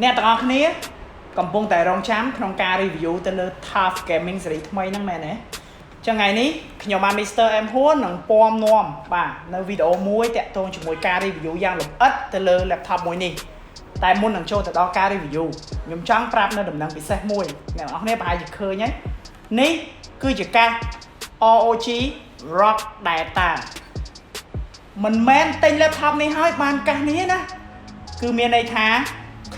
អ្នកទាំងអស់គ្នាកំពុងតែរងចាំក្នុងការ review ទៅលើ TUF Gaming Series ថ្មីហ្នឹងមែនទេចឹងថ្ងៃនេះខ្ញុំបាន Mr. M ហួននឹងពំនាំបាទនៅវីដេអូមួយតាក់ទងជាមួយការ review យ៉ាងលម្អិតទៅលើ laptop មួយនេះតែមុននឹងចូលទៅដល់ការ review ខ្ញុំចង់ប្រាប់នៅដំណឹងពិសេសមួយអ្នកទាំងអស់គ្នាប្រហែលជាឃើញហើយនេះគឺជាកាស ROG Rock Data មិនមែនទិញ laptop នេះហើយបានកាសនេះណាគឺមានន័យថា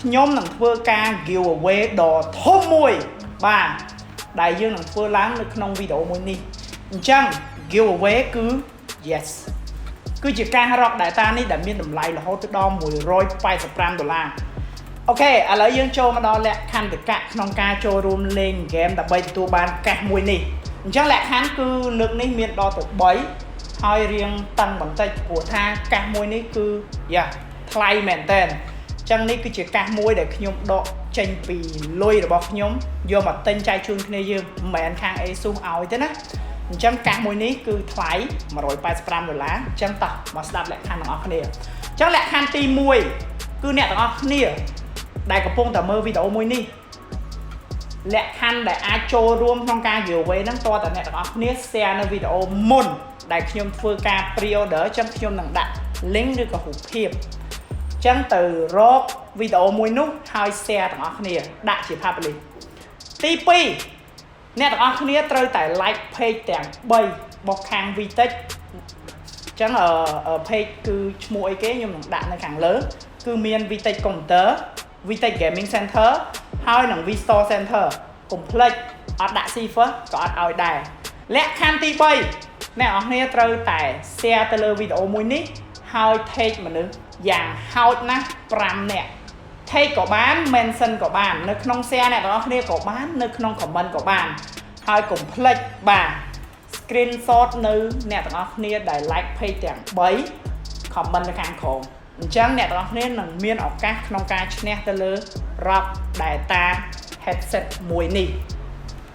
ខ្ញុំនឹងធ្វើការ giveaway ដ៏ធំមួយបាទដែលយើងនឹងធ្វើឡើងនៅក្នុងវីដេអូមួយនេះអញ្ចឹង giveaway គឺ yes គឺជាការ Rock Data នេះដែលមានតម្លៃរហូតដល់$185អូខេឥឡូវយើងចូលមកដល់លក្ខខណ្ឌក្នុងការចូលរួមលេងហ្គេមដើម្បីទទួលបានកាសមួយនេះអញ្ចឹងលក្ខខណ្ឌគឺលើកនេះមានដល់ទៅ3ហើយរៀងតឹងបន្តិចព្រោះថាកាសមួយនេះគឺថ្លៃមែនតើចឹងនេះគឺជាកាសមួយដែលខ្ញុំដកចេញពីលុយរបស់ខ្ញុំយកមកទិញចែកជូនគ្នាយើងមិនមែនខាង ASUS ឲ្យទេណាអញ្ចឹងកាសមួយនេះគឺថ្លៃ$185អញ្ចឹងតោះមកស្ដាប់លក្ខខណ្ឌទាំងអស់គ្នាអញ្ចឹងលក្ខខណ្ឌទី1គឺអ្នកទាំងអស់គ្នាដែលកំពុងតែមើលវីដេអូមួយនេះលក្ខខណ្ឌដែលអាចចូលរួមក្នុងការ giveaway ហ្នឹងតើតើអ្នកទាំងអស់គ្នា share នៅវីដេអូមុនដែលខ្ញុំធ្វើការ pre-order អញ្ចឹងខ្ញុំនឹងដាក់ link ឬក៏រូបភាពចឹងទៅរកវីដេអូមួយនោះហើយ share ទាំងអស់គ្នាដាក់ជា public ទី2អ្នកទាំងអស់គ្នាត្រូវតែ like page ទាំង3របស់ខាង VTech ចឹងpage គឺឈ្មោះអីគេខ្ញុំនឹងដាក់នៅខាងលើគឺមាន VTech Computer VTech Gaming Center ហើយនិង VStore Center កុំភ្លេចអត់ដាក់ cipher ក៏អត់ឲ្យដែរលក្ខខណ្ឌទី3អ្នកទាំងអស់គ្នាត្រូវតែ share ទៅលើវីដេអូមួយនេះហើយ take មនុស្សយ៉ាងហោចណាស់5នាក់ take ក៏បាន mention ក៏បាននៅក្នុង share អ្នកទាំងអស់គ្នាក៏បាននៅក្នុង comment ក៏បានហើយកុំភ្លេចបាទ screenshot នៅអ្នកទាំងអស់គ្នាដែល like page ទាំង3 comment នៅខាងក្រោមអញ្ចឹងអ្នកទាំងអស់គ្នានឹងមានឱកាសក្នុងការឈ្នះទៅលើ Rock Data headset មួយនេះ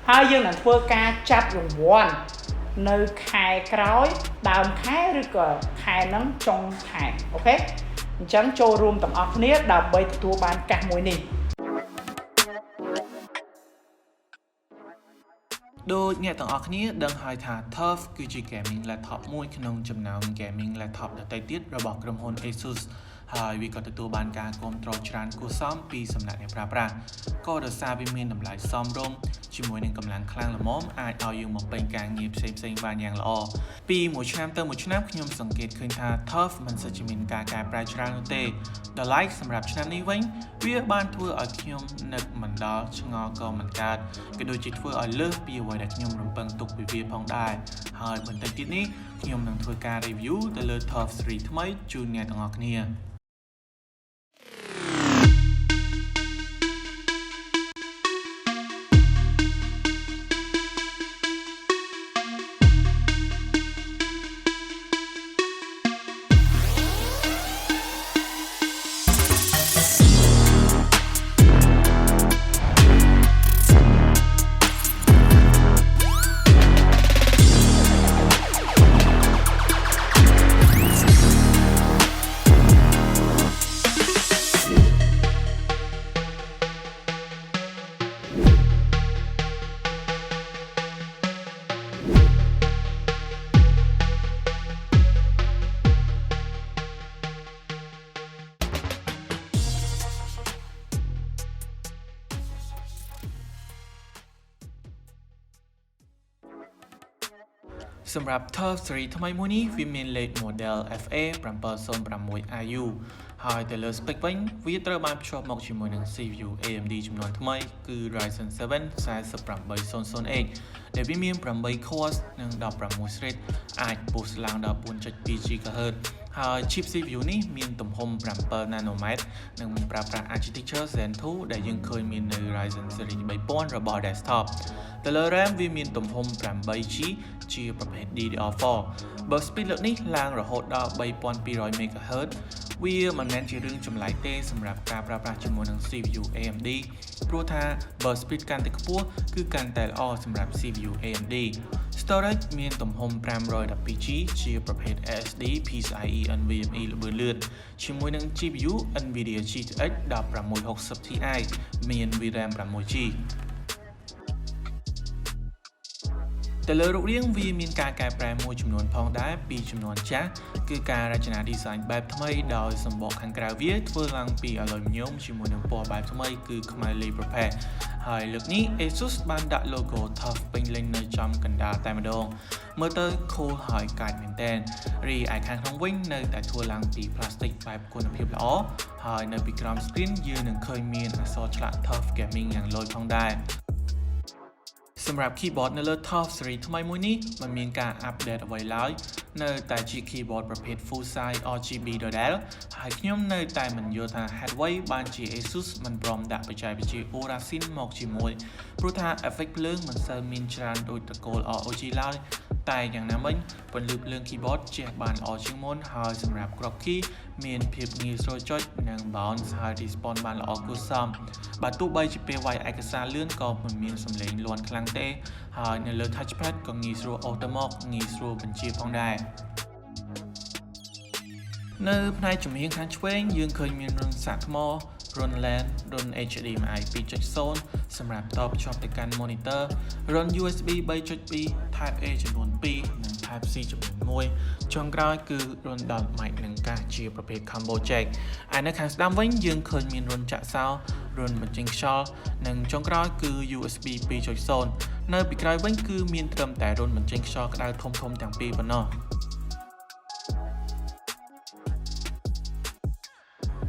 ហើយយើងនឹងធ្វើការចាប់រង្វាន់នៅខែក្រោយដើមខែឬក៏ខែហ្នឹងចុងខែអូខេអញ្ចឹងចូលរួមទាំងអស់គ្នាដើម្បីទទួលបានកាសមួយនេះដូចអ្នកទាំងអស់គ្នាដឹងហើយថា TUF គឺជា gaming laptop មួយក្នុងចំណោម gaming laptop ដទៃទៀតរបស់ក្រុមហ៊ុន ASUS ហើយវាក៏ទទួលបានការគាំទ្រច្រើនគួរសមពីសំណាក់អ្នកប្រើប្រាស់ក៏ដោយសារវាមានតម្លៃសមរម្យជាមួយនឹងកម្លាំងខ្លាំងល្មមអាចឲ្យយើងបំពេញការងារផ្សេងៗបានយ៉ាងល្អពីមួយឆ្នាំទៅមួយឆ្នាំខ្ញុំសង្កេតឃើញថា TUF មិនសូវជាមានការកែប្រែច្រើននោះទេដល់ឡែកសម្រាប់ឆ្នាំនេះវិញវាបានធ្វើឲ្យខ្ញុំនឹកមិនដល់ឆ្ងល់ក៏មិនកើតក៏ដូចជាធ្វើឲ្យលើសពីអ្វីដែលខ្ញុំរំពឹងទុកពីវាផងដែរហើយបន្តិចទៀតនេះខ្ញុំនឹងធ្វើការ review ទៅលើ TUF Series ថ្មីជូនអ្នកទាំងអស់គ្នាសម្រាប់ TUF Series ថ្មីមួយនេះវាមានលេខ model FA706IU ហើយទៅលើ spec វិញវាត្រូវបានភ្ជាប់មកជាមួយនឹង CPU AMD ចំនួនថ្មីគឺ Ryzen 7 4800H ដែលវាមាន8 cores និង16 thread អាច boost ឡើងដល់ 4.2 GHz ហើយ chip CPU នេះមានទំហំ7 nanometer និងប្រើប្រាស់ architecture Zen 2ដែលយើងឃើញមាននៅ Ryzen Series 3000របស់ desktop តែលើ RAM វាមានទំហំ 8GB ជាប្រភេទ DDR4 បើ speed លើកនេះឡើងរហូតដល់ 3200 MHz វាមិនមែនជារឿងចម្លែកទេសម្រាប់ការប្រើប្រាស់ជាមួយនឹង CPU AMD ព្រោះថាបើ speed កាន់តែខ្ពស់គឺកាន់តែល្អសម្រាប់ CPU AMD Storage មានទំហំ 512GB ជាប្រភេទ SSD PCIe NVMe ល្បឿនលឿនជាមួយនឹង GPU NVIDIA GTX 1660 Ti មាន VRAM 6GB តែលើរូបរាងវាមានការកែប្រែមួយចំនួនផងដែរពីចំនួនចាស់គឺការរចនា design បែបថ្មីដោយសម្បកខាងក្រៅវាធ្វើឡើងពី aluminum ជាមួយនឹងពណ៌បែបថ្មីគឺខ្មៅលាយប្រផេះហើយលើកនេះ ASUS បានដាក់ logo TUF ពេញលេញនៅចំកណ្ដាលតែម្ដងមើលទៅ cool ហើយកាចមែនទែនរីឯខាងក្នុងវិញនៅតែធ្វើឡើងពី plastic បែបគុណភាពល្អហើយនៅពីក្រោម screen យើងនឹងឃើញមានអក្សរឆ្លាក់ TUF Gaming យ៉ាងលយផងដែរសម្រាប់ keyboard នៅលើ TUF series ថ្មីមួយនេះมันមានការ update អ្វីឡើយនៅតែជា keyboard ប្រភេទ full size RGB ដដែលហើយខ្ញុំនៅតែមិនយល់ថាហេតុអ្វីបានជា ASUS មិនព្រមដាក់បច្ចេកវិទ្យា Aura Sync មកជាមួយព្រោះថា effect ភ្លើងមិនសូវមានច្រើនដូចត្រកូល ROG ឡើយតែយ៉ាងណាមិញពន្លឺភ្លើង keyboard ជះបានល្អជាងមុនហើយសម្រាប់គ្រាប់ key មានភាពងាយស្រួលចុចនិង bounce ហើយ response បានល្អគួរសមបើទោះបីជាពេលវាយឯកសារលឿនក៏មិនមានសំឡេងលាន់ខ្លាំងទេហើយនៅលើ touchpad ក៏ងាយស្រួលអូតូមកងាយស្រួលបញ្ជាផងដែរនៅផ្នែកជំនាញខាងឆ្វេងយើងឃើញមានរន្ធសាកថ្មរន្ធ LAN រន្ធ HDMI 2.0 សម្រាប់តភ្ជាប់ទៅកាន់ monitor រន្ធ USB 3.2 Type A ចំនួន2និង Type C ចំនួន1ចុងក្រោយគឺរន្ធ10 mic និងកាសជាប្រភេទ combo jack ហើយនៅខាងស្ដាំវិញយើងឃើញមានរន្ធចាក់សោរន្ធបញ្ចេញខ្យល់និងចុងក្រោយគឺ USB 2.0 នៅពីក្រោយវិញគឺមានត្រឹមតែរន្ធបញ្ចេញខ្យល់ក្តៅធំៗទាំងពីរប៉ុណ្ណោះ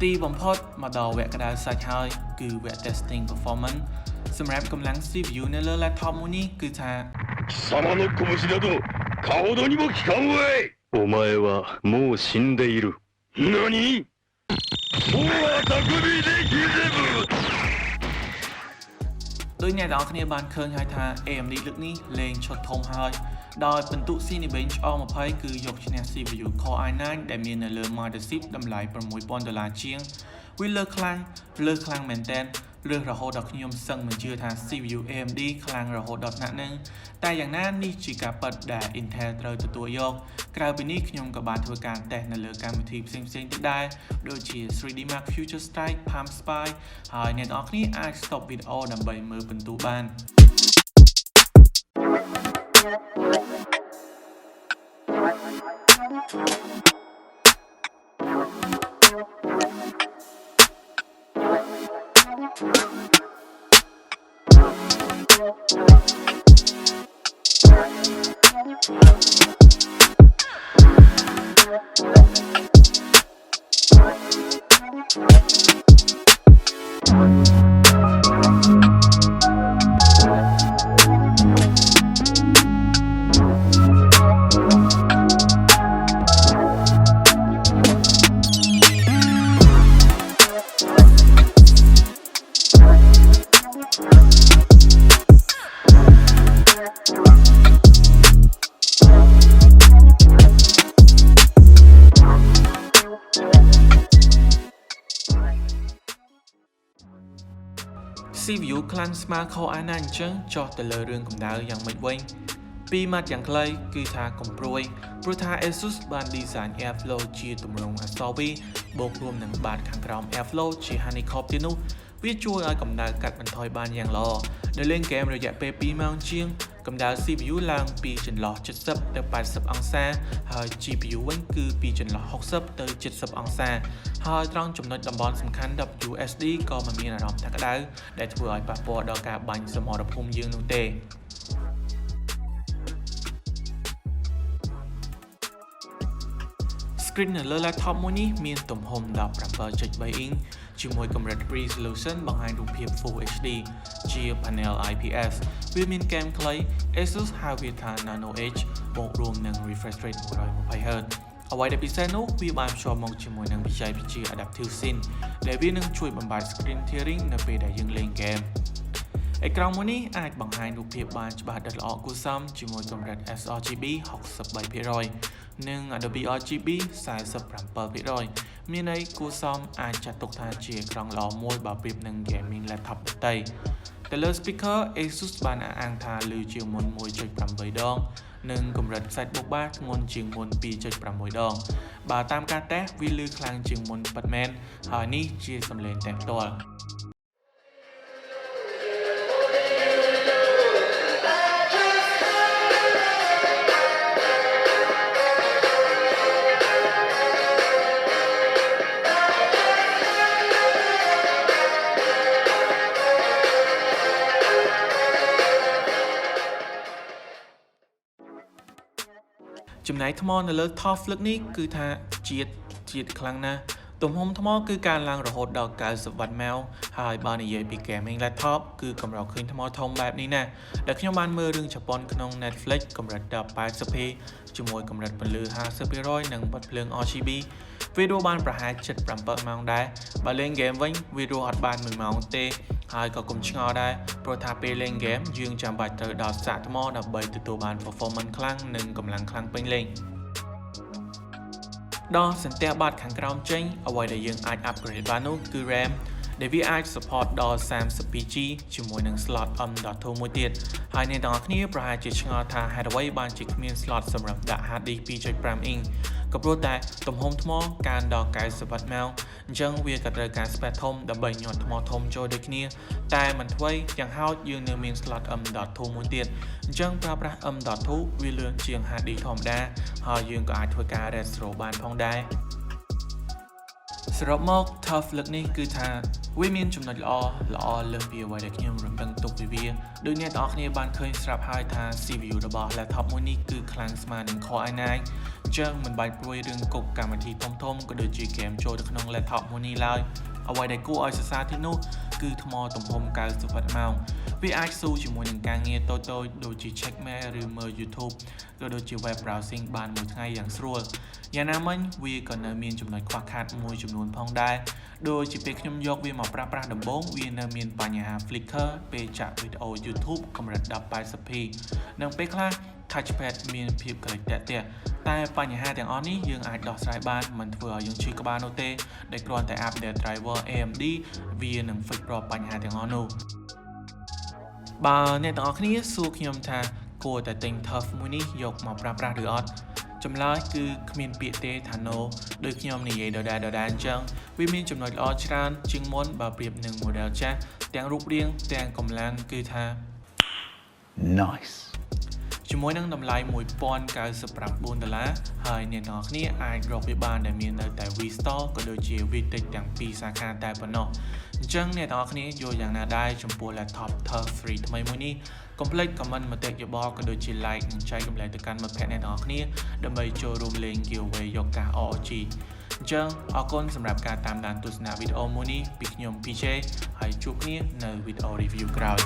ទីបំផុតមកដល់វគ្គក្តៅសាច់ហើយគឺវគ្គ testing performance សម្រាប់កម្លាំង CPU នៅលើ laptop មួយនេះគឺថា貴様の拳など顔どにも効かんわいお前はもう死んでいる何もうアタクビでギゼブដោយអ្នកទាំងអស់គ្នាបានឃើញហើយថា AMD លើកនេះលេងឈុតធំហើយដោយពិន្ទុ Cinebench R20 គឺយកឈ្នះ CPU Core i9 ដែលមាននៅលើ mothership តម្លៃ$6000ជាងវាលើខ្លាំងមែនទែនលើសរហូតដល់ខ្ញុំសឹងមិនជឿថា CPU AMD ខ្លាំងរហូតដល់ថ្នាក់ហ្នឹងតែយ៉ាងណានេះជាការពិតដែល Intel ត្រូវទទួលយកក្រៅពីនេះខ្ញុំក៏បានធ្វើការតេស្តនៅលើកម្មវិធីផ្សេងៗទៀតដែរដូចជា 3D Mark Future Strike Palm Spy ហើយអ្នកទាំងអស់គ្នាអាច stop វីដេអូដើម្បីមើលពិន្ទុបានCPU ខ្លាំងស្មើ Core i9 អញ្ចឹងចុះទៅលើរឿងកម្ដៅយ៉ាងម៉េចវិញពីម៉ាត់យ៉ាងខ្លីគឺថាកំព្រួយព្រោះថា ASUS បាន design airflow ជាទម្រង់អក្សរ V បូករួមនឹងបាតខាងក្រោម airflow ជា honeycomb ទៀតនោះវាជួយឲ្យកម្ដៅកាត់បន្ថយបានយ៉ាងល្អនៅលេងហ្គេមរយៈពេល2ម៉ោងជាងកម្ដៅ CPU ឡើងពីចន្លោះ70ទៅ80អង្សាហើយ GPU វិញគឺពីចន្លោះ60ទៅ70អង្សាហើយត្រង់ចំណុចតំបន់សំខាន់ WSD ក៏មិនមានអារម្មណ៍ថាក្តៅដែលធ្វើឲ្យប៉ះពាល់ដល់ការបាញ់សមរភូមិយើងនោះទេscreen នៅលើ laptop មួយនេះមានទំហំ 17.3 inch ជាមួយកម្រិត resolution បង្ហាញរូបភាព Full HD ជា panel IPS វាមានគែមខ្លី ASUS ហៅវាថា Nano Edge បូករួមនឹង refresh rate 120Hz អ្វីដែលពិសេសនោះវាបានភ្ជាប់មកជាមួយនឹងបច្ចេកវិទ្យា Adaptive Sync ដែលវានឹងជួយបំបែក screen tearing នៅពេលដែលយើងលេងហ្គេម ឯក្រោមមួយនេះអាចបង្ហាញរូបភាពបានច្បាស់ដិតល្អគួរសមជាមួយកម្រិត sRGB 63% និង Adobe RGB 47% មានន័យគួរសមអាចចាត់ទុកថាជាអេក្រង់ល្អមួយបើប្រៀបនឹង gaming laptop ដទៃទៅលើ speaker Asus បានអះអាងថាឮជាងមុន 1.8 ដងនិងកម្រិតខ្សែបុកបាសធ្ងន់ជាងមុន 2.6 ដងបើតាមការតេស្តវាឮខ្លាំងជាងមុនពិតមែនហើយនេះជាសំឡេងតែផ្ទាល់ចំណែកថ្មនៅលើ top flip នេះគឺថាជាតិខ្លាំងណាស់ទំហំថ្មគឺការឡើងរហូតដល់90 វ៉ាត់ម៉ោងហើយបើនិយាយពី gaming laptop គឺកម្រឃើញថ្មធំបែបនេះណាដែលខ្ញុំបានមើលរឿងជប៉ុនក្នុង Netflix កម្រិត 1080p ជាមួយកម្រិតពន្លឺ 50% និងបិទភ្លើង RGB វីដេអូបានប្រហែល 7 ម៉ោងដែរបើលេង game វិញវីដេអូអត់បាន 1 ម៉ោងទេហើយក៏កុំឆ្ងល់ដែរព្រោះថាពេលលេង game យើងចាំបាច់ត្រូវដល់សាកថ្មដើម្បីទទួលបាន performance ខ្លាំងនិងកម្លាំងខ្លាំងពេញលេញដល់សន្ទះបាតខាងក្រោមចេញអ្វីដែលយើងអាច upgrade បាននោះគឺ RAM ដែលវាអាច support ដល់ 32GB ជាមួយនឹង slot M.2 មួយទៀតហើយអ្នកទាំងអស់គ្នាប្រហែលជាឆ្ងល់ថាហេតុអ្វីបានជាគ្មាន slot សម្រាប់ដាក់ hard disk 2.5 inch ក៏ព្រោះតែទំហំថ្មកើនដល់90 វ៉ាត់ម៉ោងអញ្ចឹងវាក៏ត្រូវការ space ធំដើម្បីញាត់ថ្មធំចូលដូចគ្នាតែមិនថ្មីយ៉ាងហោចយើងនៅមាន slot M.2 មួយទៀតអញ្ចឹងប្រើប្រាស់ M.2 វាលឿនជាង hard disk ធម្មតាហើយយើងក៏អាចធ្វើការ retro បានផងដែរសរុបមក TUF លើកនេះគឺថាវាមានចំណុចល្អលើសពីអ្វីដែលខ្ញុំរំពឹងទុកពីវាដូចអ្នកទាំងអស់គ្នាបានឃើញស្រាប់ហើយថា CPU របស់ laptop មួយនេះគឺខ្លាំងស្មើនឹង Core i9 អញ្ចឹងមិនបាច់ព្រួយរឿងគុកកម្មវិធីធំក៏ដូចជា game ចូលទៅក្នុង laptop មួយនេះឡើយអ្វីដែលគួរឲ្យសរសើរទៀតនោះគឺថ្មទំហំ90 វ៉ាត់ម៉ោងវាអាចស៊ូជាមួយនឹងការងារតូចៗដូចជា check mail ឬមើល YouTube ក៏ដូចជា web browsing បានមួយថ្ងៃយ៉ាងស្រួលយ៉ាងណាមិញវាក៏នៅមានចំណុចខ្វះខាតមួយចំនួនផងដែរដូចជាពេលខ្ញុំយកវាមកប្រើប្រាស់ដំបូងវានៅមានបញ្ហា flicker ពេលចាក់វីដេអូ YouTube កម្រិត 1080p និងពេលខ្លះ touchpad មានភាពក្រិចតាក់តែបញ្ហាទាំងអស់នេះយើងអាចដោះស្រាយបានមិនធ្វើឲ្យយើងឈឺក្បាលនោះទេដោយគ្រាន់តែ update driver AMD វានឹង fix រាល់បញ្ហាទាំងអស់នោះបើអ្នកទាំងអស់គ្នាសួរខ្ញុំថាគួរតែទិញ TUF មួយនេះយកមកប្រើប្រាស់ឬអត់ចម្លើយគឺគ្មានពាក្យទេថា no ដូចខ្ញុំនិយាយដដែលអញ្ចឹងវាមានចំណុចល្អច្រើនជាងមុនបើប្រៀបនឹង model ចាស់ទាំងរូបរាងទាំងកម្លាំងគឺថា Niceជាមួយនឹងតម្លៃ$1099ហើយអ្នកនរគ្នាអាចរកវាបានដែលមាននៅតែ V-Store ក៏ដូចជា VTech ទាំងពីរសាខាតែប៉ុណ្ណោះអញ្ចឹងអ្នកនរគ្នាយល់យ៉ាងណាដែរចំពោះ laptop TUF Free ថ្មីមួយនេះកុំភ្លេច comment មតិយោបល់ក៏ដូចជា like និងចែករំលែកទៅកាន់មិត្តភ័ក្តិអ្នកនរគ្នាដើម្បីចូលរួមលេង giveaway យកកាស ROG អញ្ចឹងអរគុណសម្រាប់ការតាមដានទស្សនាវីដេអូមួយនេះពីខ្ញុំ PJ ហើយជួបគ្នានៅវីដេអូ review ក្រោយ